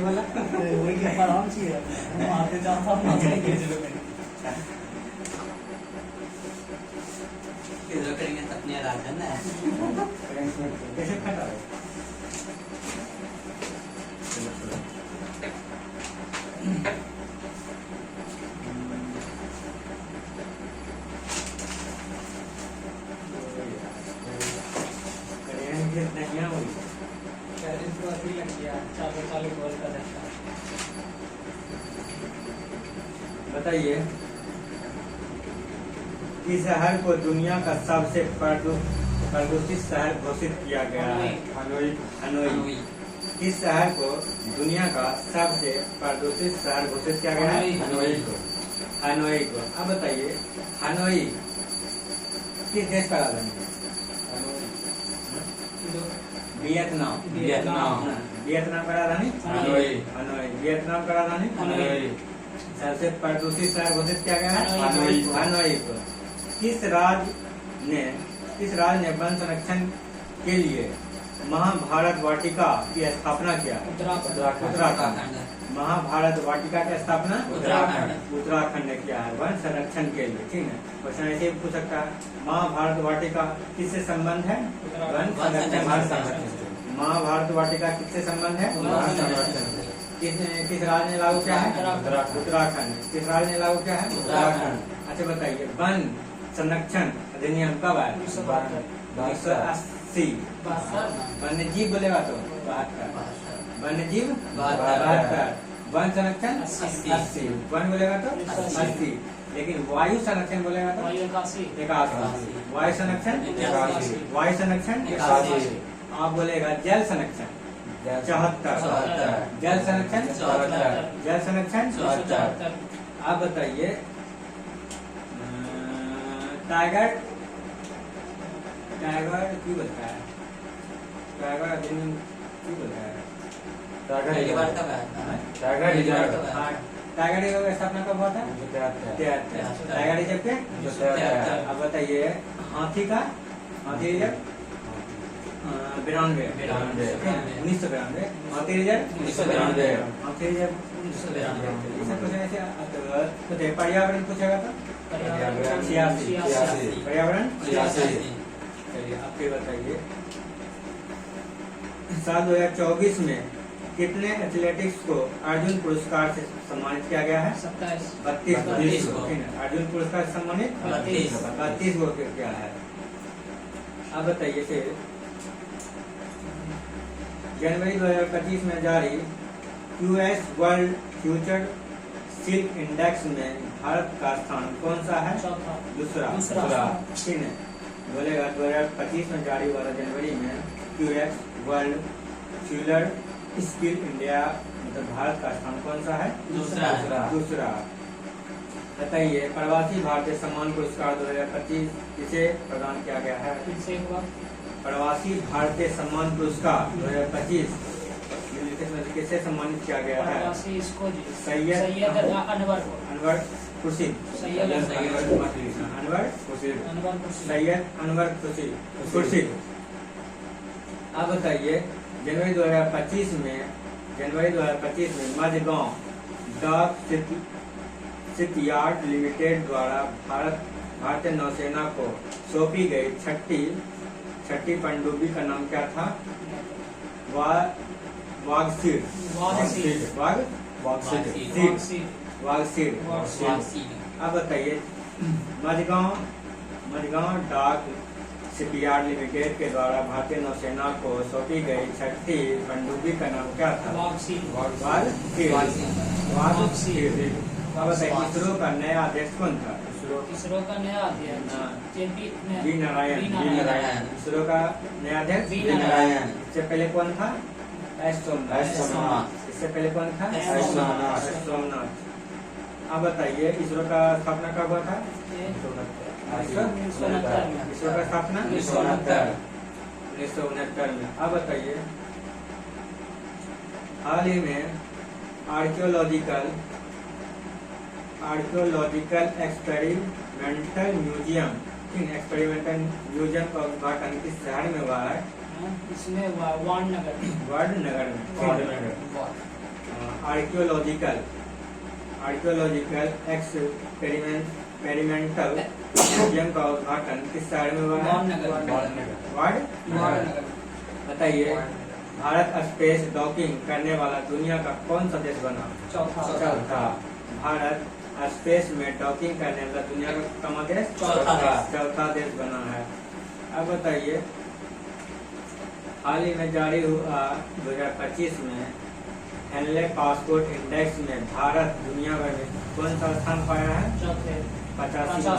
वाला वही के आराम से आते जाता हूं नहीं के चलो इधर करेंगे अपने राजन ना कैसे खटा है बताइए इस शहर को दुनिया का सबसे प्रदूषित शहर घोषित किया गया है। हनोई। इस शहर को दुनिया का सबसे प्रदूषित शहर घोषित किया गया है हनोई को। अब बताइए हनोई किस देश का राजधानी है? वियतनाम का राजधानी हनोई। वियतनाम का राजधानी हनोई। सबसे प्रदूषित शहर घोषित किया गया है हनोई को। किस राज्य ने वन संरक्षण के लिए महाभारत वाटिका की स्थापना किया? उत्तराखंड। महाभारत वाटिका की स्थापना उत्तराखंड ने किया है वन संरक्षण के लिए। ठीक है, क्वेश्चन ऐसे पूछ सकता है महाभारत वाटिका किससे संबंध है? वन संरक्षण। महाभारत वाटिका किससे संबंध है? किस राज्य ने लागू किया है? उत्तराखंड। किस राज्य ने लागू किया है? उत्तराखंड। अच्छा बताइए वन संरक्षण अधिनियम कब आया? 1980। वन्यजीव बोलेगा तो 72। वन्यजीव 72। वन संरक्षण 80। वन बोलेगा तो 80। लेकिन वायु संरक्षण बोलेगा तो 81। वायु संरक्षण 81। वायु संरक्षण 81। आप बोलेगा जल संरक्षण 74। जल संरक्षण 74। जल संरक्षण 74। आप बताइए टाइगर क्यों बोलता है? टाइगर अधिनियम क्यों बोलता है? टाइगर रिजर्व की स्थापना कब हुआ था? 73। टाइगर रिजर्व के 73। अब बताइए हाथी रिजर्व 92। 1992। हाथी रिजर्व 1992। हाथी रिजर्व 1992। पर्यावरण पूछेगा तो पर्यावरण 86। पर्यावरण 86। चलिए आप ये बताइए साल 2024 में कितने एथलेटिक्स को अर्जुन पुरस्कार से सम्मानित किया गया है? 32 को। अर्जुन पुरस्कार से सम्मानित 32 को किया है। अब बताइए फिर जनवरी 2025 में जारी US world future silk index में भारत का स्थान कौन सा है? दूसरा। ठीक है, बोलेगा 2025 में जारी हुआ जनवरी में US world future skill India मतलब भारत का स्थान कौन सा है? दूसरा। बताइए प्रवासी भारतीय सम्मान पुरस्कार 2025 किसे प्रदान किया गया है? प्रवासी भारतीय सम्मान पुरस्कार 2025 किसे सम्मानित किया गया है? सैयद अनवर खुर्शीद। सैयद अनवर खुर्शीद। अब बताइए जनवरी 2025 में मझगांव डाक शिपयार्ड लिमिटेड द्वारा भारतीय नौसेना को सौंपी गई छठी पनडुब्बी का नाम क्या था? वागसीर। अब बताइए मझगांव डाक शिपयार्ड लिमिटेड के द्वारा भारतीय नौसेना को सौंपी गई छठी पनडुब्बी का नाम क्या था? वागसीर। अब बताइए इसरो का नया अध्यक्ष कौन था? इसरो का नया अध्यक्ष वी नारायण। इसरो का नया अध्यक्ष वी नारायण। इससे पहले कौन था? एस सोमनाथ। इससे पहले कौन था? एस सोमनाथ। अब बताइए इसरो का स्थापना कब हुआ था? इसरो का स्थापना 1969 में। अब बताइए हाल ही में आर्कियोलॉजिकल एक्सपेरिमेंटल म्यूजियम का उद्घाटन किस शहर में हुआ है? इसमें वाणनगर वार्डनगर में, आर्कियोलॉजिकल एक्सपेरिमेंटल म्यूजियम का उद्घाटन किस शहर में हुआ है? वार्डनगर। बताइए, भारत स्पेस डॉकिंग करने वाला दुनिया का कौन सा देश बना? चौथा। भारत स्पेस में डॉकिंग करने वाला दुनिया का कौन देश? चौथा देश बना है। अब बताइए, हाल ही में जारी हुआ 2025 में हेनले पासपोर्ट इंडेक्स में भारत दुनिया भर में कौन सा स्थान पाया है? 50वां।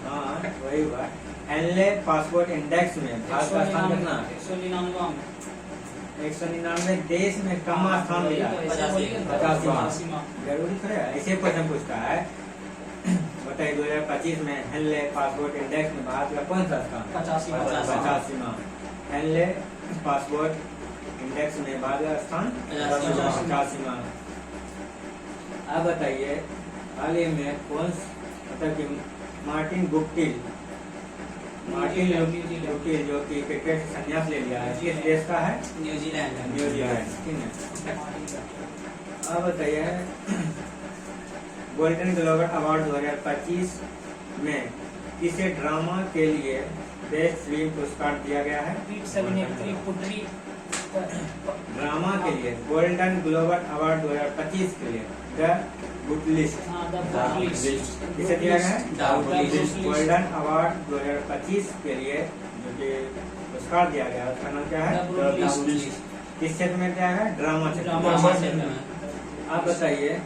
हाँ, वही हुआ। हेनले पासपोर्ट इंडेक्स में भारत का स्थान कितना? 199 देश में कम स्थान मिला? 85वां। जरूरी थोड़ा ऐसे क्वेश्चन पूछता है। बताइए, 2025 में हेनले पासपोर्ट इंडेक्स में भारत का कौन सा स्थान? 85वां। हेनले पासपोर्ट इंडेक्स में भारत का स्थान 85वां। अब बताइए, हाल ही में कौन मतलब कि मार्टिन गुप्टिल जो कि क्रिकेट से संन्यास ले लिया है, किस देश का है? न्यूजीलैंड। ठीक है। अब बताइए, गोल्डन ग्लोब अवार्ड 2025 में किसे ड्रामा के लिए बेस्ट फिल्म पुरस्कार दिया गया है? ड्रामा के लिए गोल्डन ग्लोब अवार्ड 2025 के लिए द गुड लिस्ट किसे दिया गया है? गोल्डन अवार्ड 2025 के लिए जो कि पुरस्कार दिया गया है, उसका नाम क्या है? किस क्षेत्र में दिया गया? ड्रामा क्षेत्र में। आप बताइए,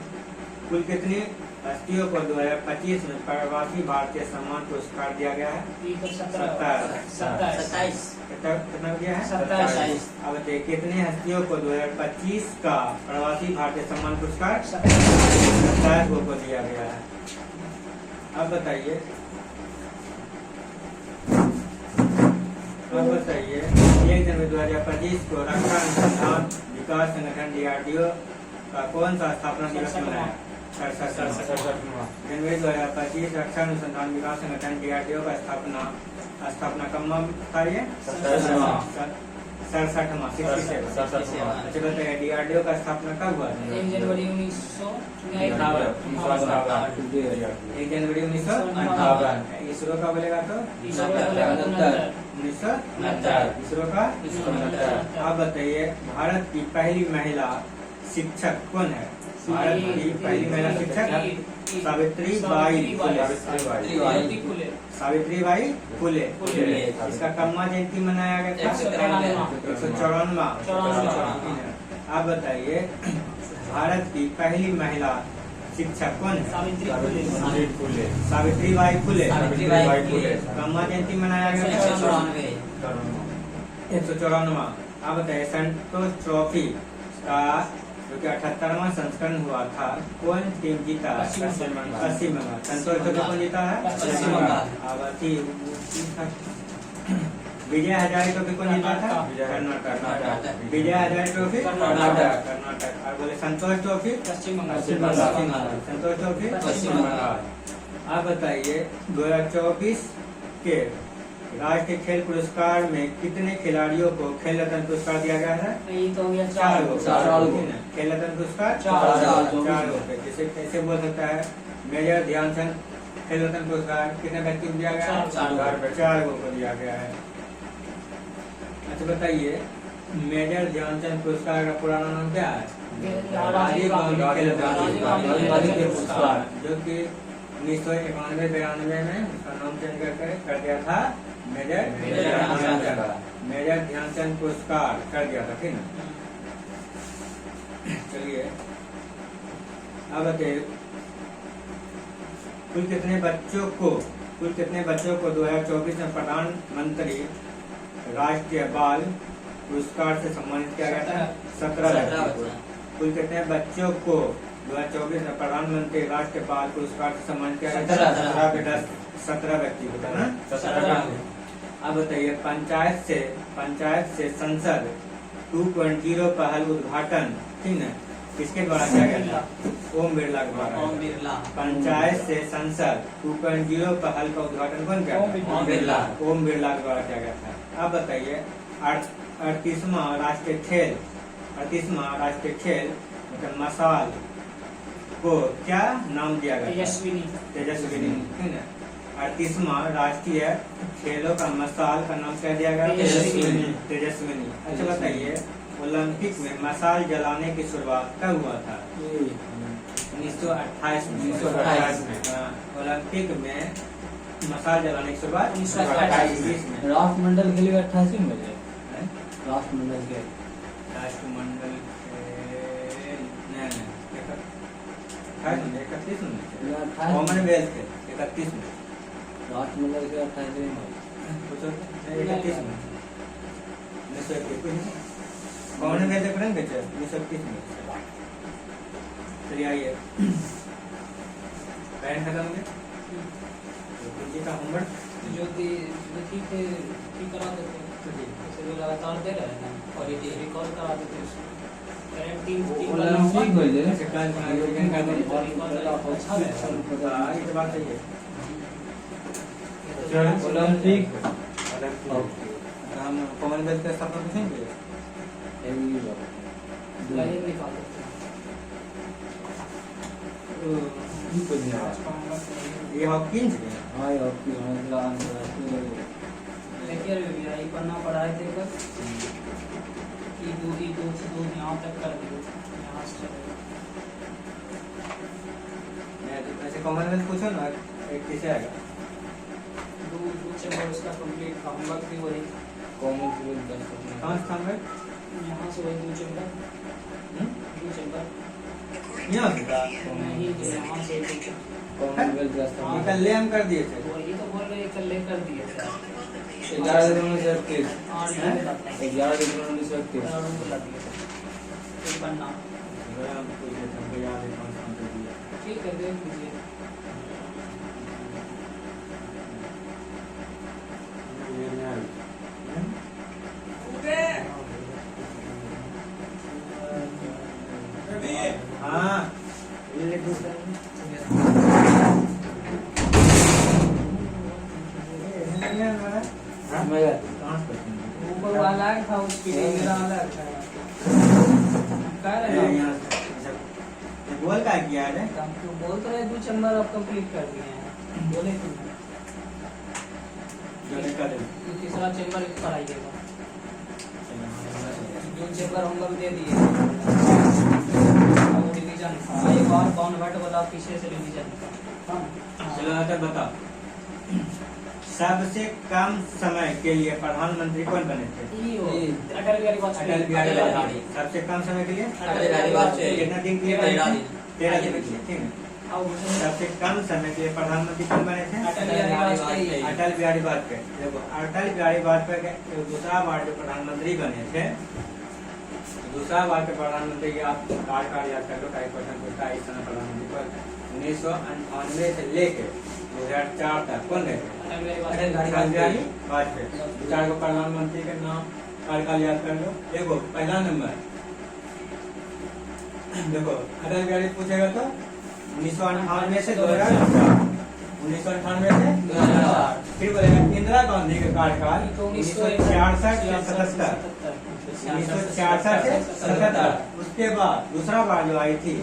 कुल कितनी हस्तियों को 2025 में प्रवासी भारतीय सम्मान पुरस्कार दिया गया है? 27। कितना दिया है? 27। अब बताइए, कितने हस्तियों को 2025 का प्रवासी भारतीय सम्मान पुरस्कार 27 को दिया गया है? अब बताइए, 1 जनवरी 2025 को रक्षा अनुसंधान विकास संगठन DRDO का कौन सा स्थापना दिवस मनाया? 67वां। जनवरी 2025 रक्षा अनुसंधान विकास संगठन DRDO का स्थापना कब था? ये 67वां। अच्छा, बताइए, DRDO का स्थापना कब हुआ? 1 जनवरी 1958। 1 जनवरी 1958। इसरो का बोलेगा तो 1969। इसरो का 1969। आप बताइए, भारत की पहली महिला शिक्षक कौन है? भारत की पहली महिला शिक्षक सावित्रीबाई फुले। इसका कम्मा जयंती मनाया गया था 194वां। आप बताइए, भारत की पहली महिला शिक्षक कौन है? सावित्रीबाई फुले। कम्मा जयंती मनाया गया था 194वां। आप बताइए, संतोष ट्रॉफी का जो कि 78वां संस्करण हुआ था, कौन टीम जीता? पश्चिम बंगाल। संतोष ट्रॉफी कौन जीता है? पश्चिम बंगाल। विजय हजारे ट्रॉफी कौन जीता था? कर्नाटक। विजय हजारे ट्रॉफी कर्नाटक। और बोले संतोष ट्रॉफी पश्चिम बंगाल। संतोष ट्रॉफी पश्चिम बंगाल। आप बताइए, 2024 के राष्ट्रीय खेल पुरस्कार में कितने खिलाड़ियों को खेल रत्न पुरस्कार दिया गया है? 4 गो। खेल रत्न पुरस्कार 4 गो। जैसे कैसे बोल सकता है, मेजर ध्यानचंद खेल रत्न पुरस्कार कितने व्यक्ति को दिया गया है? 4 गो को दिया गया है। अच्छा, बताइए, मेजर ध्यानचंद पुरस्कार का पुराना नाम क्या है? राजीव गांधी खेल रत्न पुरस्कार, जो कि 1991-92 में उसका नाम चेंज कर दिया था मेजर ध्यानचंद पुरस्कार कर दिया था। ठीक है, चलिए अब बताइए, कुल कितने बच्चों को 2024 में प्रधानमंत्री राष्ट्रीय बाल पुरस्कार से सम्मानित किया गया था? 17 व्यक्ति को। कुल कितने बच्चों को 2024 में प्रधानमंत्री राष्ट्रीय बाल पुरस्कार से सम्मानित किया गया? 17 व्यक्ति को था ना? 17। अब बताइए, पंचायत से संसद 2.0 पहल उद्घाटन, ठीक है, किसके द्वारा किया गया था? ओम बिरला के द्वारा। ओम बिरला। पंचायत से संसद 2.0 पहल का उद्घाटन कौन किया था? ओम बिरला। ओम बिरला के द्वारा किया गया था। अब बताइए 38वां राष्ट्रीय खेल मतलब मसाल को क्या नाम दिया गया? तेजस्विनी। तेजस्विनी, ठीक है। 38वां राष्ट्रीय खेलों का मसाल का नाम क्या दिया गया? तेजस्विनी। अच्छा बताइए ओलंपिक में मसाल जलाने की शुरुआत कब हुआ था? 1928 में। ओलंपिक में मसाल जलाने की शुरुआत 1928 में। राष्ट्रमंडल खेल 88 में है। राष्ट्रमंडल खेल राष्ट्रमंडल नहीं 31 में। कॉमनवेल्थ 31 में। राष्ट्रमंडल के 28 में है। 31 में। 1931 में। कॉमनवेल्थ के रंग है 1931 में। चलिए आइए पैन खत्म हो गया तो का होमवर्क जो ठीक है ठीक करा देते हैं जैसे जो लगातार दे रहे हैं ना और ये रिकॉर्ड करा देते हैं उसको करेक्ट टीम ओलंपिक हो जाए अच्छा क्लास में आयोजन कर दें और रिकॉर्ड अच्छा है ये तो बात सही है। ओलंपिक हम कॉमनवेल्थ का स्थापना पूछेंगे लाइन निकाल देते हैं ये हॉकिंस के हाँ हॉकी देखिए यही पढ़ना पड़ा है देखकर कि दूध यहाँ तक कर दिए यहाँ से ऐसे कॉमनवेल्थ पूछो ना एक कैसे आएगा दूध चैम्बर उसका कंप्लीट होमवर्क भी वही कहाँ से था यहाँ से वही दूध चैम्बर यहाँ से था नहीं जो यहाँ से कॉमनवेल्थ का स्थान ये कल ले हम कर दिए थे वही तो बोल रहे हैं कल ले कर दिए थे 11 दिनों से 31 और ये बताते हैं 11 दिनों से 31 और उनको लग दिए थे एक पन्ना ठीक है देख लीजिए हाँ ऊपर वाला था उसके लिए मेरा अलग था कह रहे हैं बोल का किया है हम क्यों बोल तो रहे दो चैम्बर अब कंप्लीट कर दिए हैं बोले क्यों ये तीसरा चैम्बर कराइएगा जो चैम्बर हम लोग दे दिए वो रिवीजन था एक और कॉन्वर्ट वाला पीछे से रिवीजन था चलो अच्छा बता सबसे कम समय के लिए प्रधानमंत्री कौन बने थे? अटल बिहारी अटल बिहारी वाजपेयी। सबसे कम समय के लिए अटल बिहारी वाजपेयी। कितना दिन के लिए? 13 दिन। 13 दिन के लिए, ठीक है। सबसे कम समय के लिए प्रधानमंत्री कौन बने थे? अटल बिहारी वाजपेयी। अटल बिहारी वाजपेयी। देखो अटल बिहारी वाजपेयी के दूसरा बार जो प्रधानमंत्री बने थे दूसरा बार के प्रधानमंत्री की आप कार्यकाल याद कर लो का क्वेश्चन पूछता है इस समय प्रधानमंत्री को 1998 से लेके 2004 तक कौन रहे? अटल बिहारी वाजपेयी। चार को प्रधानमंत्री के नाम कार्यकाल याद कर लो। देखो पहला नंबर देखो अटल बिहारी पूछेगा तो 1998 से 2004 1998 से 2004। फिर बोलेगा इंदिरा गांधी का कार्यकाल 1966 से 77 1966 से 77। उसके बाद दूसरा बार जो आई थी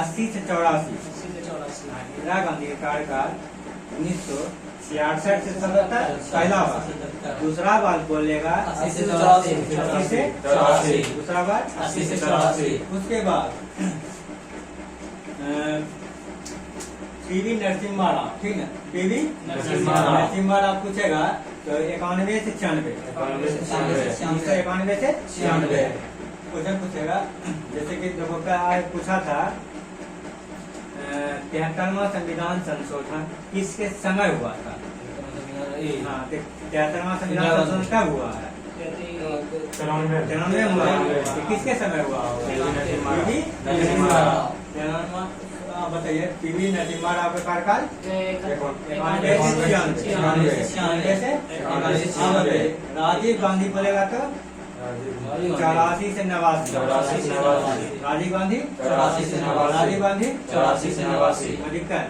80 से 84 इंदिरा गांधी का कार्यकाल 1966 से 77 पहला बार। दूसरा बार बोलेगा 80 से 84 दूसरा बार 80 से 84। उसके बाद पीवी नरसिम्हा राव, ठीक है पीवी नरसिम्हा राव पूछेगा तो 91 से 96 1991 से 96 क्वेश्चन पूछेगा। जैसे कि देखो क्या पूछा था 73वां संविधान संशोधन किसके समय हुआ था? हाँ 73वां संविधान संशोधन कब हुआ है? 93 हुआ है। किसके समय हुआ? पीवी नरसिम्हा राव। बताइए पीवी नरसिम्हा राव का कार्यकाल 91 से 96 राजीव गांधी बोलेगा तो 84 से 89, 84 से 89, राजीव गांधी 84 से 89, राजीव गांधी 84 से 89, कोई दिक्कत?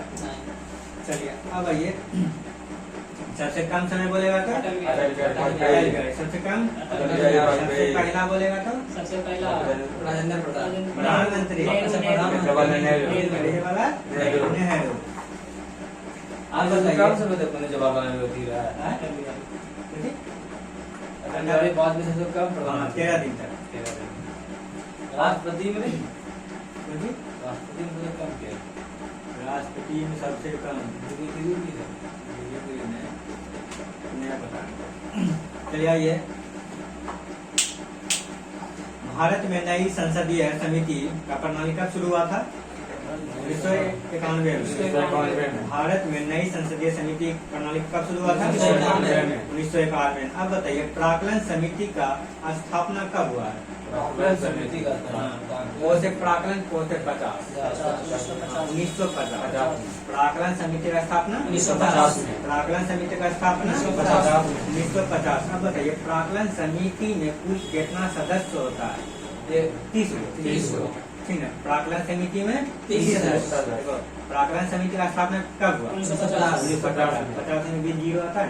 चलिए अब आइए, सबसे कम समय बोलेगा तो अटल बिहारी अटल बिहारी अटल वाजपेयी, बिहारी, सबसे कम, अटल बिहारी सबसे वाजपेयी, पहला बोलेगा तो सबसे पहला राजेंद्र प्रसाद, प्रधानमंत्री, जवाहरलाल नेहरू, ये वाला नेहरू। नेहरू। आप बताइए कौन से बता अपने जवाहरलाल नेहरू होती रहा है अटल बिहारी ठीक? अटल बिहारी बाद में सबसे कम हाँ, प्रधान 13 दिन तक। राष्ट्रपति में नहीं क्योंकि राष्ट्रपति में सबसे कम क्या है राष्ट्रपति में सबसे कम नया पता नहीं। चलिए आइए, भारत में नई संसदीय समिति का प्रणाली कब शुरू हुआ था? 1991 में। भारत में नई संसदीय समिति प्रणाली कब शुरू हुआ था? 1991 में। अब बताइए, प्राक्कलन समिति का स्थापना कब हुआ है? प्राक्कलन समिति का वो से प्राक्कलन, वो से 50, 1950। प्राक्कलन समिति का स्थापना 1950 में। प्राक्कलन समिति का स्थापना 1950। अब बताइए, प्राक्कलन समिति में कुल कितना सदस्य होता है? 30 लोग। 30 लोग। ठीक है, प्राक्कलन समिति में 30 सदस्य। देखो, प्राक्कलन समिति का स्थापना कब हुआ? 1950। 1950 में भी 0 आता है,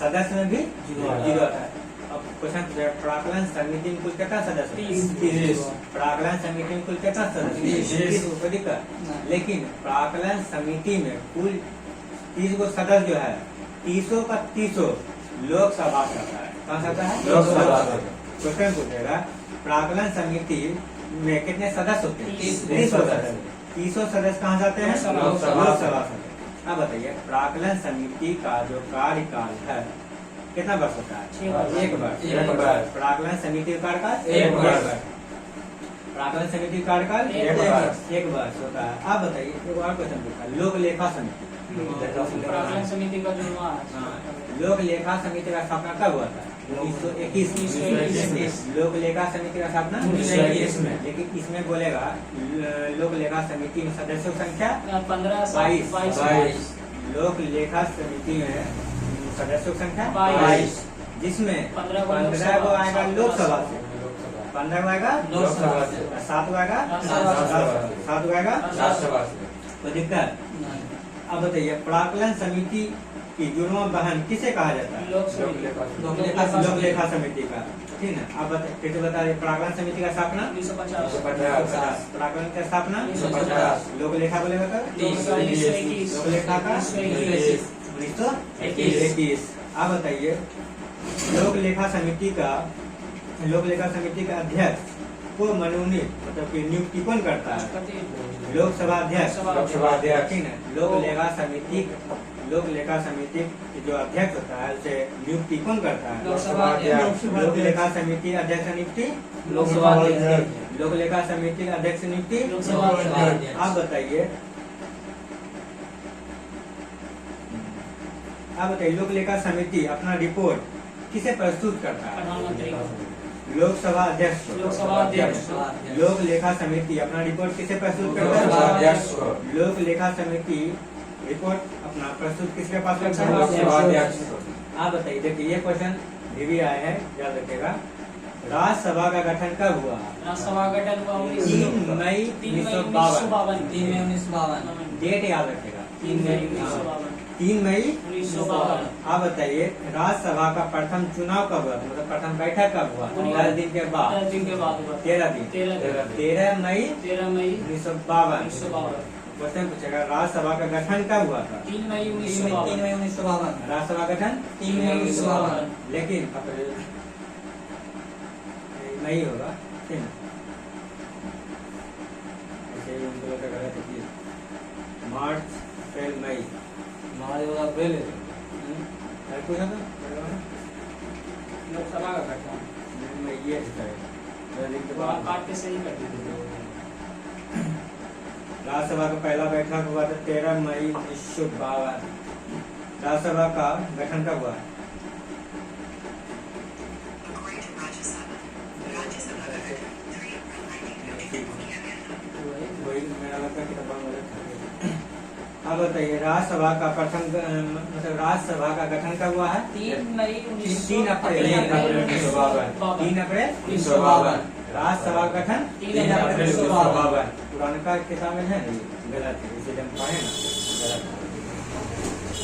सदस्य में भी 0 आता है। अब क्वेश्चन पूछा, प्राक्कलन समिति में कुल कितना सदस्य? 30। प्राक्कलन समिति में कुल कितना सदस्य? 30। कोई दिक्कत? लेकिन प्राक्कलन समिति में कुल 30 को सदस्य जो है, 30 का 30 लोकसभा से आता है। कौन सा आता है? लोकसभा से। क्वेश्चन पूछेगा, प्राक्कलन समिति में कितने सदस्य होते हैं? 30 सदस्य। 30 सदस्य कहाँ जाते हैं? लोकसभा। लोकसभा से। अब बताइए, प्राक्कलन समिति का जो कार्यकाल है कितना वर्ष होता है? 6 वर्ष। 1 वर्ष। एक वर्ष। प्राक्कलन समिति का कार्यकाल एक वर्ष। प्राक्कलन समिति का कार्यकाल एक वर्ष। 1 वर्ष होता है। अब बताइए, एक और क्वेश्चन पूछा, लोक लेखा समिति। प्राक्कलन समिति का जो हुआ हाँ, लोक लेखा समिति का स्थापना कब हुआ था? 1921। लोक लेखा समिति का स्थापना 1921 में। लेकिन इसमें बोलेगा लोक लेखा समिति में सदस्यों की संख्या 15 22। लोक लेखा समिति में सदस्यों की संख्या 22। जिसमें 15 को आएगा लोकसभा से, 15 को आएगा लोकसभा से। 7 को आएगा राष्ट्रसभा से। 7 को आएगा राष्ट्रसभा से। कोई दिक्कत? अब बताइए, प्राक्कलन समिति की जुड़वा बहन किसे कहा जाता है? लोक लोक लेखा समिति का। ठीक है, अब फिर से बता रहे, प्राक्कलन समिति का स्थापना 1950। प्राक्कलन की स्थापना 1950। लोक लेखा बोलेगा तो 1921। लोक लेखा का 1921। अब बताइए, लोक लेखा समिति का अध्यक्ष को मनोनीत मतलब कि नियुक्ति कौन करता है? लोकसभा अध्यक्ष। लोकसभा अध्यक्ष। ठीक है, लोक लेखा समिति की जो अध्यक्ष होता है उसे नियुक्ति कौन करता है? लोकसभा अध्यक्ष। लोक लेखा समिति अध्यक्ष नियुक्ति लोकसभा अध्यक्ष। लोक लेखा समिति अध्यक्ष नियुक्ति लोकसभा अध्यक्ष। आप बताइए, लोक लेखा समिति अपना रिपोर्ट किसे प्रस्तुत करता है? प्रधानमंत्री को। लोकसभा अध्यक्ष को। लोकसभा अध्यक्ष। लोक लेखा समिति अपना रिपोर्ट किसे प्रस्तुत करता लोकसभा है? अध्यक्ष को। लोक लेखा समिति रिपोर्ट अपना प्रस्तुत किसके पास करता है? लोकसभा अध्यक्ष को। आप बताइए, देखिए ये क्वेश्चन भी आया है, याद रखिएगा। राज्यसभा का गठन कब हुआ? राज्यसभा गठन हुआ 3 मई 1952। 3 मई 1952। डेट याद रखिएगा, 3 मई 1952। 3 मई 1952। आप बताइए, राज्यसभा का प्रथम चुनाव कब हुआ? मतलब प्रथम बैठक कब हुआ? 10 दिन के बाद। 10 दिन के बाद हुआ। 13 दिन। 13 मई 1952। क्वेश्चन पूछेगा, राज्यसभा का गठन कब हुआ था? 3 मई 1952। राज्यसभा गठन 3 मई 1952। लेकिन मई होगा, ठीक है? ऐसे ही उनको लगा गलत है कि मार्च, अप्रैल, मई। अप्रैल है पूछा था लोकसभा का गठन मई, ये है 10 दिन के बाद। काट के सही कर दीजिए। राज्यसभा का पहला बैठक हुआ था 13 मई 1952। राज्यसभा का गठन कब हुआ? वही मेरा लगता है कि अब बताइए राज्यसभा का प्रथम मतलब राज्यसभा का गठन कब हुआ है? 3 मई 3 अप्रैल 1952 3 अप्रैल 1952 राज्यसभा का गठन 3 3 अप्रैल अप्रैल 1952 पुराना किताब में है ना, ये गलत है, इसे हम पढ़े ना गलत है।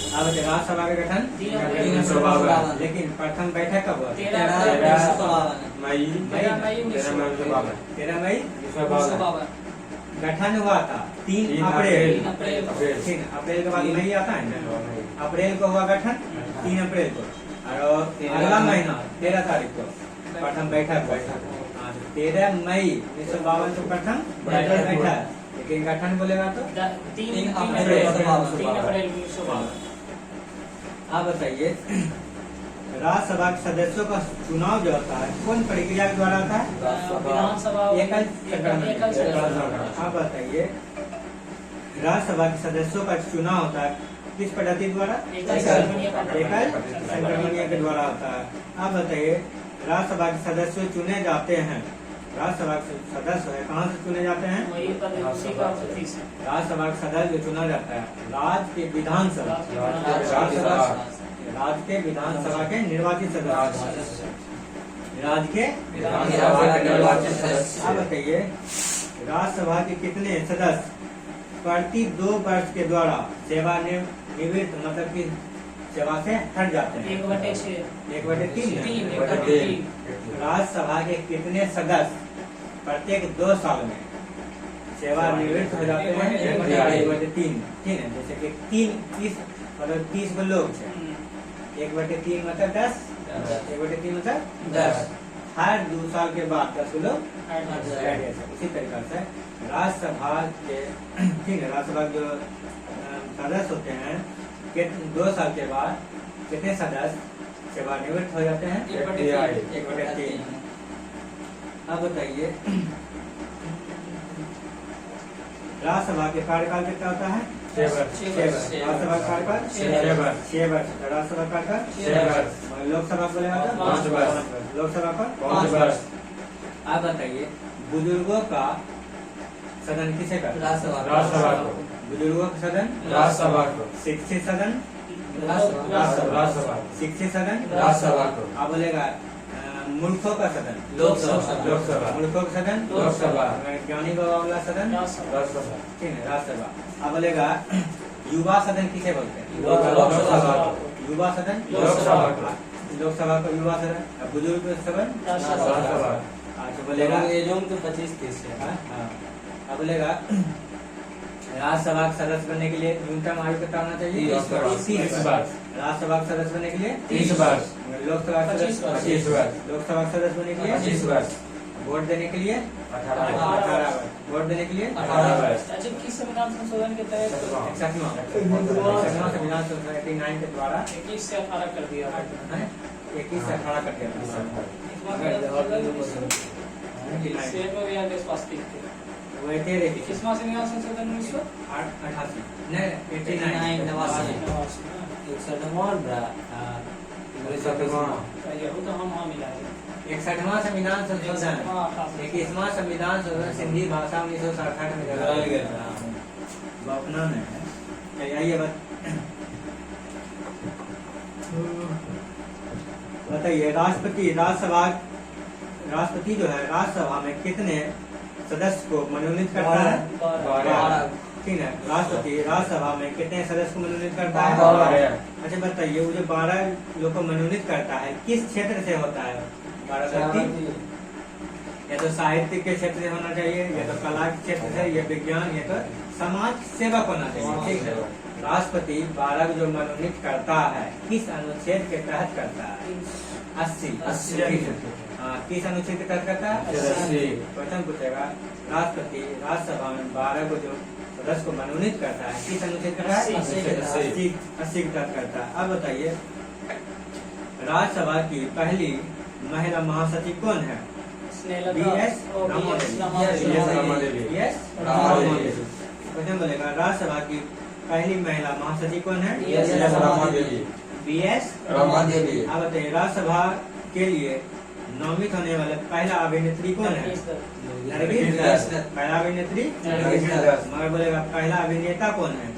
अब बताइए राज्यसभा का गठन 3 अप्रैल 1952 लेकिन प्रथम बैठक कब हुआ? 13 अप्रैल 1952 मई 13 मई 1952 13 मई 1952 गठन हुआ था 3 3 अप्रैल 3 अप्रैल 3 अप्रैल के बाद मई आता है ना, अप्रैल को हुआ गठन 3 अप्रैल को, और अगला महीना 13 तारीख को प्रथम बैठक हुआ। हाँ, 13 मई 1952 को प्रथम बैठक, लेकिन गठन बोलेगा तो 3 अप्रैल 1952 आप बताइए राज्यसभा के सदस्यों का चुनाव जो होता है कौन प्रक्रिया के द्वारा होता है? विधानसभा एकल एकल संक्रमण। आप बताइए राज्यसभा के सदस्यों का चुनाव होता है किस पद्धति द्वारा? एकल संक्रमणीय एकल संक्रमणीय के द्वारा होता है। आप बताइए राज्यसभा के सदस्य चुने जाते हैं, राज्यसभा के सदस्य है कहाँ से चुने जाते हैं? वही पद्धति का पद्धति से राज्यसभा के सदस्य जो चुना जाता है राज्य के विधानसभा, राज्य के विधानसभा के निर्वाचित सदस्य, राज्य के विधानसभा के निर्वाचित सदस्य। आप बताइए राज्यसभा के कितने सदस्य प्रति 2 वर्ष के द्वारा सेवानिवृत्त मतलब कि सेवा से हट जाते हैं? 1/6 1/3 राज्यसभा के कितने सदस्य प्रत्येक 2 साल में सेवानिवृत्त हो जाते हैं? 1/3। ठीक है, जैसे कि 30 गो लोग हैं, 1/3 मतलब 10, 1/3 मतलब 10, हर 2 साल के बाद 10 लोग हट जाते हैं। उसी तरीका से राज्यसभा के ठीक है राज्यसभा के जो सदस्य होते हैं 2 साल के बाद कितने सदस्य सेवानिवृत्त हो जाते हैं? 1/3। अब बताइए राज्यसभा के कार्यकाल कितना होता है? 6 वर्ष। राज्यसभा का कार्यकाल 6 वर्ष। राज्यसभा का कार्यकाल 6 वर्ष। लोकसभा को बोलेगा तो 5 वर्ष। लोकसभा का 5 वर्ष। आप बताइए बुजुर्गों का सदन किसे कहते हैं? राज्यसभा को। बुजुर्गों का सदन राज्यसभा को। शिक्षित सदन राज्यसभा। शिक्षित सदन राज्यसभा को। आप बोलेगा मूर्खों का सदन लोकसभा। मूर्खों का सदन लोकसभा। ज्ञानी बाबा वाला सदन राज्यसभा। ठीक है राज्यसभा। आप बोलेगा युवा सदन किसे बोलते हैं? लोकसभा। युवा सदन लोकसभा। लोकसभा को युवा सदन, बुजुर्ग सदन राज्यसभा। अच्छा बोलेगा तो 25-30 है। हाँ, अब बोलेगा राज्यसभा के सदस्य बनने के लिए न्यूनतम आयु कितना होना चाहिए? 30 वर्ष। राज्यसभा के सदस्य बनने के लिए 30 वर्ष। लोकसभा के सदस्य 25 वर्ष। लोकसभा के सदस्य बनने के लिए 25 वर्ष। वोट देने के लिए 18 वर्ष। 18 वर्ष। वोट देने के लिए 18 वर्ष। अच्छा किस संविधान संशोधन के तहत 61वां संविधान संशोधन 89 के द्वारा 21 से 18 कर दिया है 21 से 18 कर दिया था। सेट में भी आगे स्वास्थ्य थे वो 13 किसवां संविधान संशोधन 88 नहीं 89 यही तो हम मिला है 61वां संविधान संशोधन 21वां संविधान संशोधन सिंधी भाषा 1967 में कराया गया था। वो अपना नहीं है। आइए बताइए राष्ट्रपति जो है राज्यसभा में कितने सदस्य को मनोनीत करता है? 12। ठीक है राष्ट्रपति राज्यसभा में कितने सदस्य को मनोनीत करता है? 12। अच्छा बताइए वो जो 12 लोग को मनोनीत करता है किस क्षेत्र से होता है? 12 व्यक्ति या तो साहित्य के क्षेत्र से होना चाहिए, या तो कला के क्षेत्र से, या विज्ञान, या तो समाज सेवक होना चाहिए। ठीक है राष्ट्रपति 12 जो मनोनीत करता है किस अनुच्छेद के तहत करता है? 80। किस अनुच्छेद के तहत करता है? 80। क्वेश्चन पूछेगा राष्ट्रपति राज्यसभा में 12 को जो सदस्य को मनोनीत करता है किस अनुच्छेद के तहत? 80 के तहत करता है। अब बताइए राज्यसभा की पहली महिला महासचिव कौन है? BS रमादेवी। क्वेश्चन बोलेगा राज्यसभा की पहली महिला महासचिव कौन है? BS रमादेवी। अब बताइए राज्यसभा के लिए नामित होने वाले पहला अभिनेत्री कौन है? नरगिस दत्त। पहला अभिनेत्री नरगिस दत्त। मगर बोलेगा पहला अभिनेता कौन है?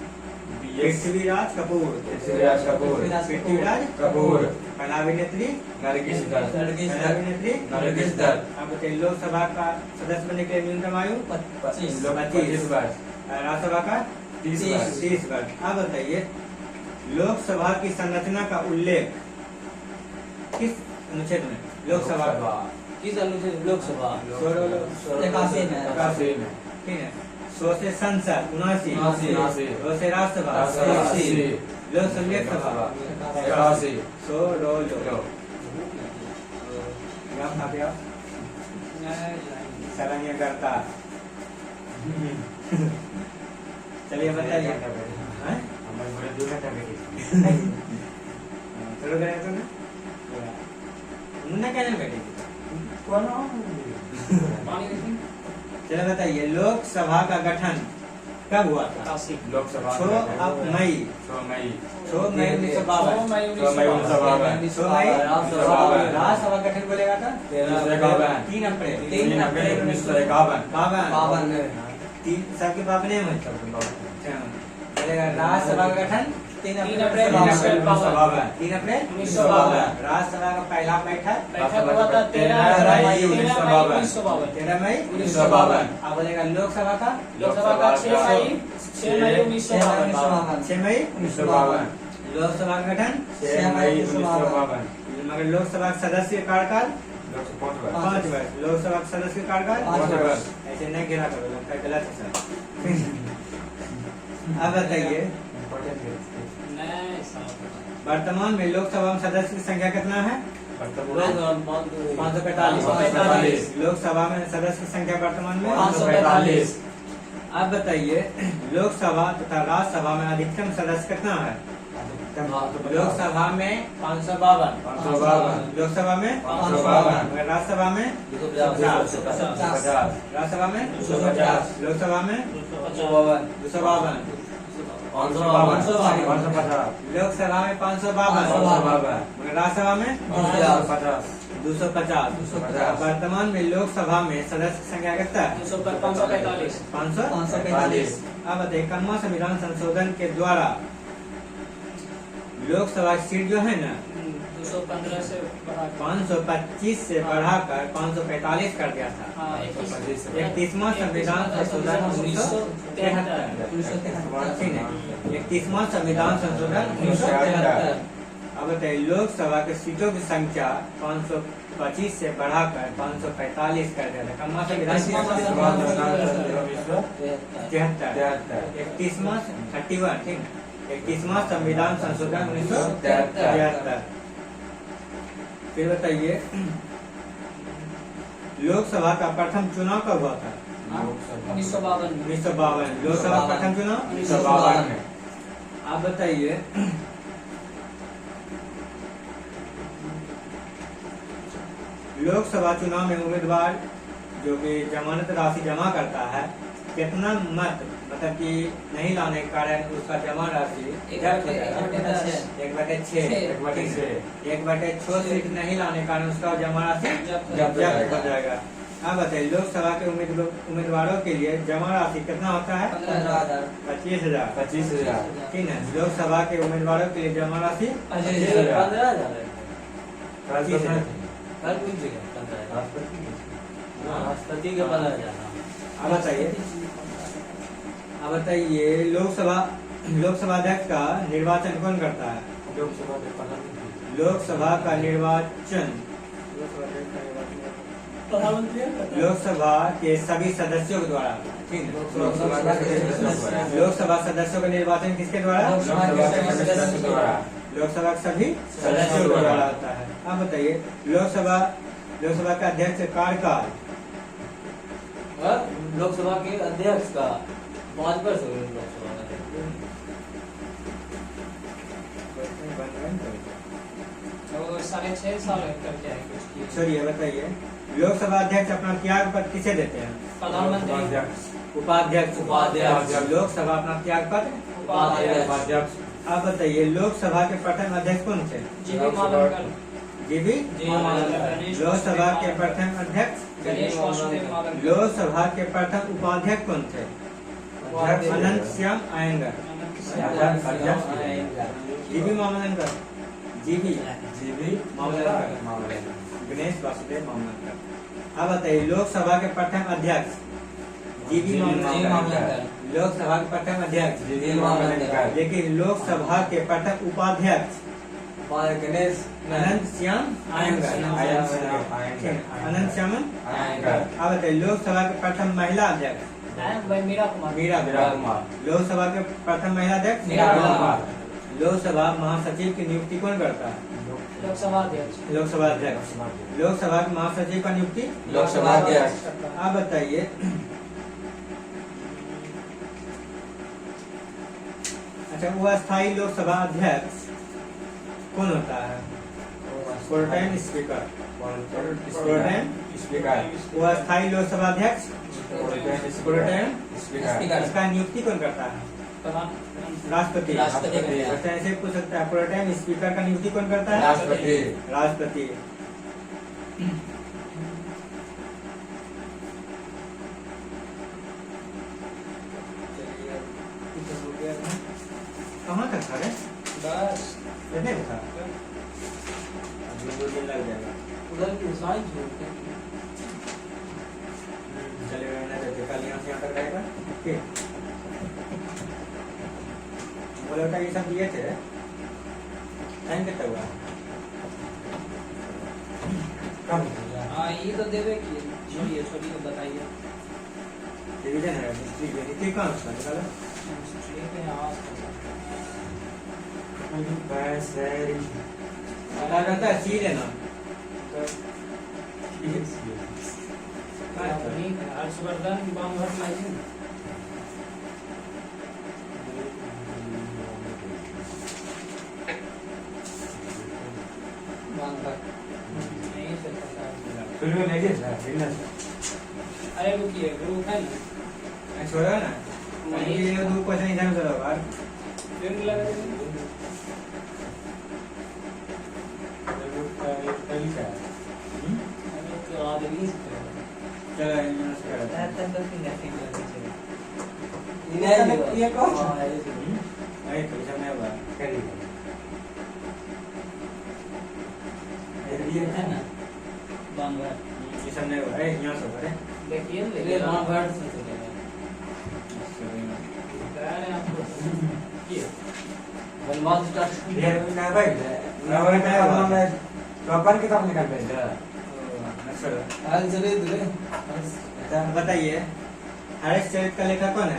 पृथ्वीराज कपूर, पृथ्वीराज कपूर, पृथ्वीराज कपूर, पहला अभिनेत्री, नरगिस दत्त, पहला अभिनेत्री। नरगिस दत्त, अब बताइए लोकसभा का सदस्य बनने के लिए न्यूनतम आयु 25 वर्ष, राज्यसभा का 30 वर्ष, 30 वर्ष। अब बताइए लोकसभा की संरचना का उल्लेख किस अनुच्छेद में? लोकसभा किस अनुच्छेद? लोकसभा 81 में। 81 में, ठीक है। 100 से संसद 79, 79, 2 से राज्यसभा राज्यसभा 80, लोक संघीय सभा 81, 100 लो लो, ग्राम आप सराहनीय करता। चलिए बताइए हैं? चलो करें तो ना मुन्ना क्या बैठे पानी रखी चलो बताइए लोकसभा का गठन कब हुआ था? 81 लोकसभा 6 मई 6 मई 6 मई 1952। 6 मई 1952, 6 मई राज्यसभा गठन बोलेगा था 3 अप्रैल 3 अप्रैल 1951, 52 सबके पापने में बोलेगा राज्यसभा का गठन 3 अप्रैल 1952, 3 अप्रैल 1952। राज्यसभा का पहला बैठक बैठक हुआ था 13 मई 1952। 13 मई 1952, अब बोलेगा लोकसभा का लोकसभा का 6 मई 1952। 6 मई 1952, लोकसभा का गठन 6 मई 1952, मगर लोकसभा के सदस्य का कार्यकाल 5 5 वर्ष। लोकसभा के सदस्य का कार्यकाल 5 वर्ष, ऐसे नहीं गिरा करो, लगता है गलत है सर। अब बताइए नहीं साहब वर्तमान में लोकसभा में सदस्य की संख्या कितना है? 545। 545, लोकसभा में सदस्य की संख्या वर्तमान में 545, अब बताइए लोकसभा तथा राज्यसभा में अधिकतम सदस्य कितना है? लोकसभा में 552, 552, लोकसभा में 552, मगर राज्यसभा में 50, राज्यसभा में 250, लोकसभा में 252, 550, लोकसभा में 552 552, मगर राज्यसभा में 250, 250। वर्तमान में लोकसभा में सदस्य की संख्या कितना है? 545। 545। अब बताइए इक्यानवां संविधान संशोधन के द्वारा लोकसभा की सीट जो है ना 215 से बढ़ा 525 से बढ़ाकर 545 कर दिया था। हाँ 31वां संविधान संशोधन 1973। 31वां संविधान संशोधन 1973। अब बताइए लोकसभा के सीटों की संख्या 525 से बढ़ाकर 545 कर दिया था। कम्मा संविधान 31वां 31 ठीक 31वां संविधान संशोधन 1973। फिर बताइए लोकसभा का प्रथम चुनाव कब हुआ था? 1952। 1952। लोकसभा का प्रथम चुनाव 1952 में, आप बताइए लोकसभा चुनाव में उम्मीदवार जो कि जमानत राशि जमा करता है कितना मत मतलब कि नहीं लाने के कारण उसका जमा राशि 1/6 सीट नहीं लाने के कारण उसका जमा राशि जब्त हो जाएगा। अब बताइए लोकसभा के उम्मीदवारों के लिए जमा राशि कितना होता है? 25,000। 25,000, ठीक है लोकसभा के उम्मीदवारों के लिए जमा राशि 25,000। राष्ट्रपति के 15,000। अब बताइए लोकसभा अध्यक्ष का निर्वाचन कौन करता है? लोकसभा का निर्वाचन लोकसभा के सभी सदस्यों के द्वारा ठीक है। लोकसभा सदस्यों का निर्वाचन किसके द्वारा? लोकसभा के सभी सदस्यों के द्वारा होता है। अब बताइए लोकसभा का अध्यक्ष कार्यकाल लोकसभा के अध्यक्ष का 5 वर्ष हो गए। लोकसभा तो 6.5 साल कर जाएंगे उसकी। छोड़िए बताइए लोकसभा अध्यक्ष अपना त्याग पत्र किसे देते हैं? प्रधानमंत्री उपाध्यक्ष। लोकसभा अपना त्याग पत्र उपाध्यक्ष। अब बताइए लोकसभा के प्रथम अध्यक्ष कौन थे? जीवी मालनकर। जीवी लोकसभा के प्रथम अध्यक्ष गणेश वासुदेव मालनकर। लोकसभा के प्रथम उपाध्यक्ष कौन थे? Anant Shyam Ayyangar. GB Mavalankar, GB GB Mavalankar, Ganesh Vasudev Mavalankar. अब बताइए लोकसभा के प्रथम अध्यक्ष जीबी मामलनकर, लोकसभा के प्रथम अध्यक्ष जीबी मामलनकर। लेकिन लोकसभा के प्रथम उपाध्यक्ष गणेश अनंत श्याम अयंगर, अनंत श्याम अयंगर। अब बताइए लोकसभा के प्रथम महिला अध्यक्ष भाई मीरा कुमार, मीरा कुमार। लोकसभा के प्रथम महिला अध्यक्ष मीरा कुमार। लोकसभा महासचिव की नियुक्ति कौन करता है? लोकसभा अध्यक्ष, लोकसभा अध्यक्ष। लोकसभा के महासचिव का नियुक्ति लोकसभा अध्यक्ष। आप बताइए अच्छा वो अस्थायी लोकसभा अध्यक्ष कौन होता है? Pro tem speaker, pro tem speaker. वो अस्थायी लोकसभा अध्यक्ष प्रोटेम स्पीकर। इसका नियुक्ति कौन करता है? राष्ट्रपति। क्वेश्चन ऐसे पूछ सकता है प्रोटेम स्पीकर का नियुक्ति कौन करता है? राष्ट्रपति। राष्ट्रपति। कहाँ तक था रे? बस इतने था? अभी 2 दिन लग जाएगा। उधर की साइज होते चलेगा ना जब कल यहाँ से यहाँ तक रहेगा ओके। बोले बेटा ये सब दिए थे टाइम कितना हुआ? कम हाँ ये तो देवे की छोड़िए छोड़िए बताइए डिवीजन है हिस्ट्री कहाँ उसका निकालो। रहता है सी लेना हर्षवर्धन बामभट्ट लाइए नहीं से पता है। अरे रुकिए ग्रुप है ना छोड़ो ना ये 2 क्वेश्चन इधर उधर होगा फिर लगा तो आदमी चलो नमस्कार। ये कौन? अरे तो समय हुआ है ना बामभट्ट ये सब नहीं हुआ अरे यहाँ से हुआ रे देखिए ले बामभट्ट से चलेगा कह रहे हैं आपको ये बनवास स्टार्ट टॉपर किताब निकाल भेजा। आज चले दूरे बताइए हरिश्चरित का लेखक कौन है?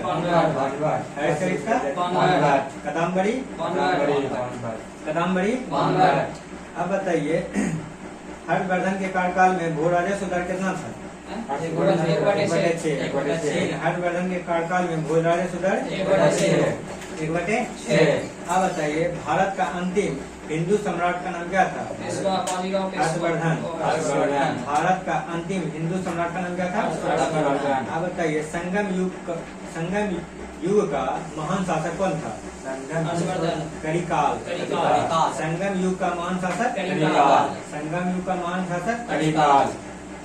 हरिश्चरित का कदम्बरी कदम्बरी। अब बताइए हर्षवर्धन के कार्यकाल में भोजराजस्व दर कितना था? 1/6। हर्षवर्धन के कार्यकाल में भोजराजस्व दर 1/6। अब बताइए भारत का अंतिम हिंदू सम्राट का नाम क्या था? हर्षवर्धन। भारत का अंतिम हिंदू सम्राट का नाम क्या था? अब बताइए संगम युग का महान शासक कौन था? करिकाल। संगम युग का महान शासक संगम युग का महान शासक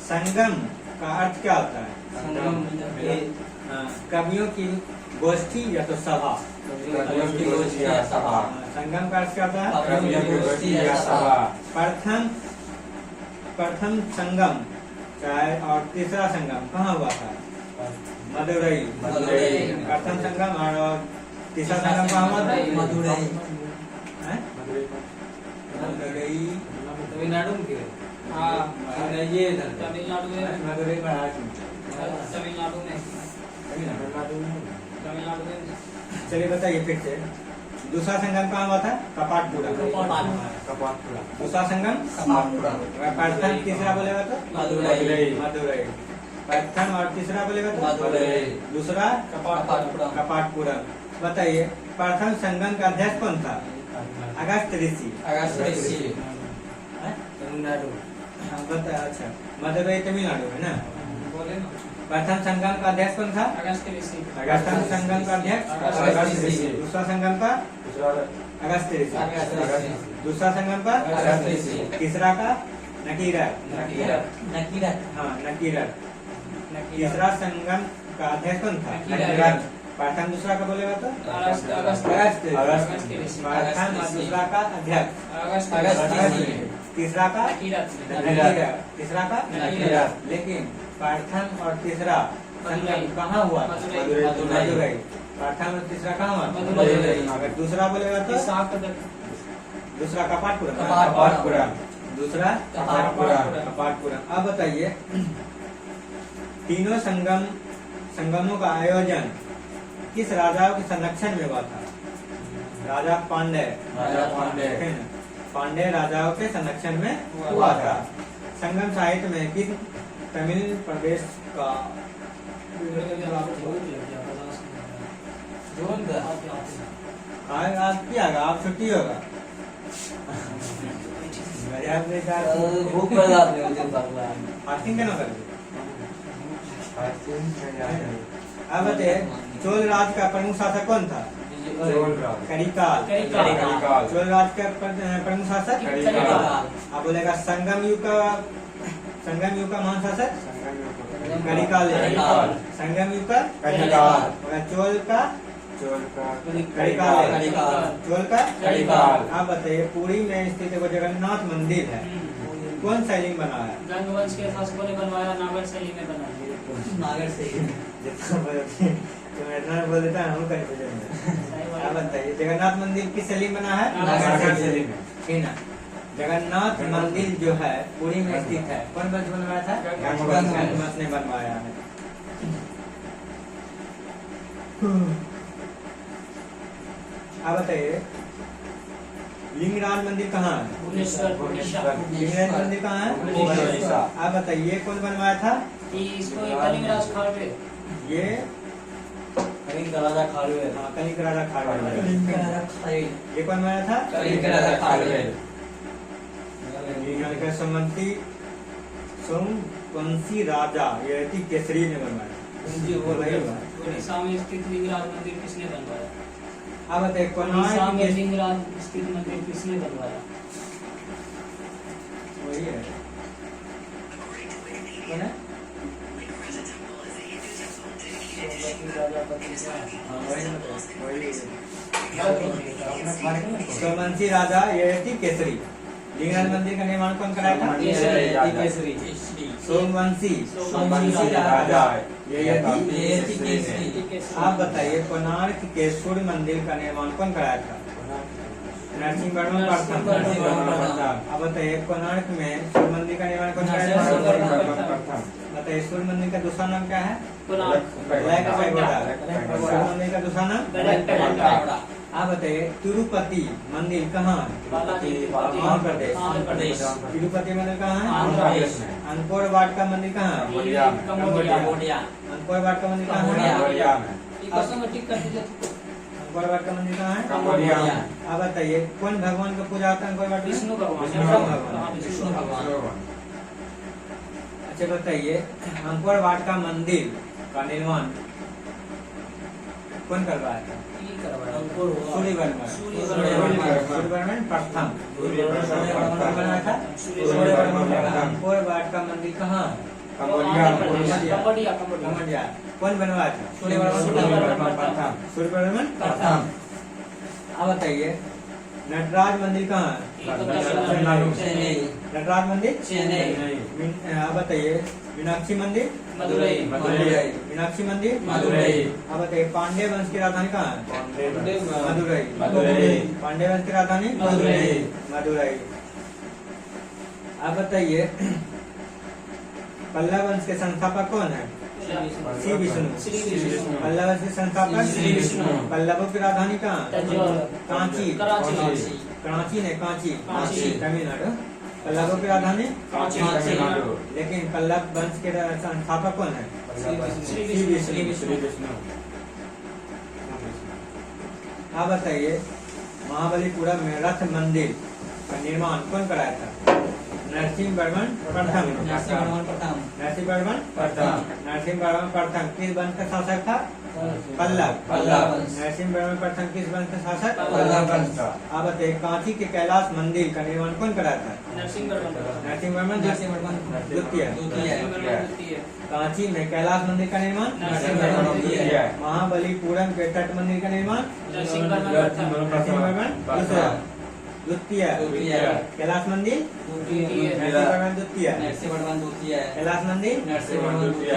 संगम का अर्थ क्या होता है? कवियों की गोष्ठी या तो सभा। संगम का अर्थ क्या होता है? प्रथम संगम चाहे और तीसरा संगम कहाँ हुआ था? मदुरई। प्रथम संगम और तीसरा संगम कहाँ हुआ था? मदुरई। तमिलनाडु में हाँ ये तमिलनाडु में मदुरई में तमिलनाडु में चलिए बताइए फिर से दूसरा संगम कहाँ हुआ था? कपाटपुरा। दूसरा संगम प्रथम तीसरा बोलेगा तो मदुरई। प्रथम और तीसरा बोलेगा तो दूसरा कपाटपुरा। बताइए प्रथम संगम का अध्यक्ष कौन था? अगस्त ऋषि। तमिलनाडु। अच्छा मदुरई तमिलनाडु है ना। बोले ना प्रथम संगम का अध्यक्ष कौन था? अगस्त ऋषि। प्रथम संगम का अध्यक्ष अगस्त ऋषि। दूसरा संगम का अगस्त ऋषि। दूसरा संगम का तीसरा का नकीरत। हाँ नकीरत। तीसरा संगम का अध्यक्ष कौन था? प्रथम दूसरा का बोलेगा तो अगस्त अगस्त अगस्त के ऋषि। प्रथम और दूसरा का अध्यक्ष अगस्त तीसरा का नकीरत। तीसरा का नकीरत। लेकिन प्रथम और तीसरा संगम मदुरई। कहाँ हुआ था? मदुरई। मदुरई। प्रथम और तीसरा कहाँ हुआ? मदुरई। अगर दूसरा बोलेगा तो दूसरा कपाटपुरम। कपाटपुरम। दूसरा कपाटपुरम। अब बताइए तीनों संगमों का आयोजन किस राजाओं के संरक्षण में हुआ था? राजा पांड्य। पांड्य राजाओं के संरक्षण में हुआ था। संगम साहित्य में किस तमिल प्रदेश का आज क्या होगा? आप छुट्टी होगा भूख लगा आपने मुझे पगला। फास्टिंग क्या कर? अब बताइए चोल राज का प्रमुख शासक कौन था? करिकाल। करिकाल। चोल राज का प्रमुख शासक करिकाल। अब बोलेगा संगम युग का महान शासक करिकाल। संगम युग का करिकाल। चोल का करिकाल। चोल का करिकाल। आप बताइए पुरी में स्थित एगो जगन्नाथ मंदिर है, कौन शैली में बना है? गंगवंश के शासकों ने बनवाया, नागर शैली में बनाया। नागर से जितना तुम इतना बोल देता है हम कन्फ्यूजन में। आप बताइए जगन्नाथ मंदिर किस शैली में बना है? नागर शैली में। ठीक है। जगन्नाथ मंदिर जो है पुरी में स्थित है, कौन वंश बनवाया था? गंग वंश ने बनवाया है। आप बताइए लिंगराज मंदिर कहाँ है? भुवनेश्वर, उड़ीसा। लिंगराज मंदिर कहाँ है? उड़ीसा। आप बताइए कौन बनवाया था? इसको कलिंगराज खारवे। ये कलिंग राजा खालवे। कलिंग राजा खारवेल। कलिंग राजा खालवे। ये कौन बनाया था? कलिंग राजा खालवे। सोमवंशी राजा ययाति केसरी ने बनवाया। जी वो वही उड़ीसा में स्थित लिंगराज मंदिर किसने बनवाया? अब बताइए उड़ीसा में कोणार्क लिंगराज स्थित मंदिर किसने बनवाया? वही है। कौन है? सोमवंशी राजा ययाति केसरी। लिंगराज मंदिर का निर्माण कौन कराया था? केसरी। सोमवंशी राजा ययाति केसरी। आप बताइए कोणार्क के सूर्य मंदिर का निर्माण कौन कराया था? नरसिंहवर्मन प्रथम। अब बताइए कोणार्क में सूर्य मंदिर का निर्माण कौन कराया था? बताइए सूर्य मंदिर का दूसरा नाम क्या है? Black pagoda. सूर्य मंदिर का दूसरा नाम ब्लैक पैगोडा। आप बताइए तिरुपति मंदिर कहाँ है? आंध्र प्रदेश। तिरुपति मंदिर कहाँ है? आंध्र प्रदेश। अनकोर वाट का मंदिर कहाँ है? कंबोडिया। अनकोर वाट का मंदिर कहाँ है? टिक कर दीजिए। अनकोर वाट का मंदिर कहाँ है? कंबोडिया। आप बताइए कौन भगवान का पूजा होता है अनकोर वाट में? विष्णु भगवान। विष्णु भगवान। अच्छा बताइए अंकोर वाट का मंदिर का निर्माण कौन करवाया था? सूर्यवर्मन। सूर्यवर्मन प्रथम। कौन बनाया था? अंकोर वाट का मंदिर कहाँ है? कंबोडिया। कौन बनवाया था? सूर्यवर्मन प्रथम। अब बताइए नटराज मंदिर कहाँ है? नटराज मंदिर चेन्नई। अब बताइए मीनाक्षी मंदिर? मदुरई। मीनाक्षी मंदिर? अब बताइए पांड्य वंश की राजधानी कहाँ है? मदुरई। पांड्य वंश की राजधानी? मदुरई। अब बताइए पल्लव वंश के संस्थापक कौन है? श्री विष्णु। पल्लव वंश के संस्थापक श्री विष्णु। पल्लवों की राजधानी कहाँ? कांची। कराची ने कांची तमिलनाडु। पल्लवों की राजधानी कांची। लेकिन पल्लव वंश के संस्थापक कौन है? श्री विष्णु। आप बताइए महाबलीपुरम में रथ मंदिर का निर्माण कौन कराया था? नरसिंहवर्मन प्रथम। नरसिंहवर्मन प्रथम किस वंश का शासक था? पल्लव। नरसिंहवर्मन प्रथम किस वंश का शासक? पल्लव वंश का। आप बताइए कांची के कैलाश मंदिर का निर्माण कौन कराया था? नरसिंहवर्मन नरसिंहवर्मन द्वितीय। कांची में कैलाश मंदिर का निर्माण नरसिंहवर्मन द्वितीय। महाबलीपुरम के तट मंदिर का निर्माण नरसिंहवर्मन दूसरा। द्वितीय द्वितीय। कैलाश मंदिर नरसिंहवर्मन द्वितीय। नरसिंहवर्मन द्वितीय। कैलाश मंदिर नरसिंहवर्मन द्वितीय।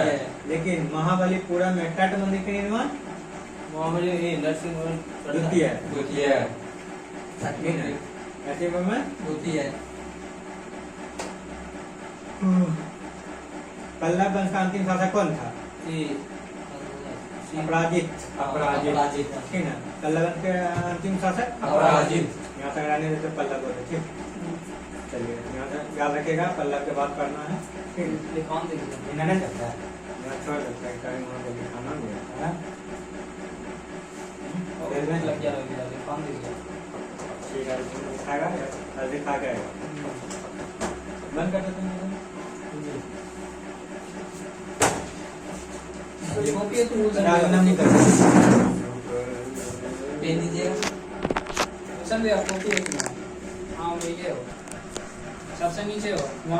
लेकिन महाबलीपुरम में तट मंदिर का निर्माण नरसिंहवर्मन द्वितीय। द्वितीय। नरसिंहवर्मन द्वितीय। पल्लव वंश का अंतिम शासक कौन था? अपराजित। अपराजित। ठीक है, पल्लव वंश के अंतिम शासक अपराजित। यहाँ तक आने देते पल्लव होते। ठीक, चलिए यहाँ तक याद रखिएगा, पल्लव के बाद पढ़ना है। ठीक, लिखान देखिए इन्हें नहीं सकता है, यहाँ छोड़ सकता है, टाइम वहाँ पे लिखाना भी है। रेलवे लग गया लिखान देखिए ठीक है, दिखाएगा या दिखा के आएगा। बंद कर देते हैं। कॉपी है तो वो नहीं करते। पेन दीजिएगा। कॉपी है हाँ वही है वो सबसे नीचे हो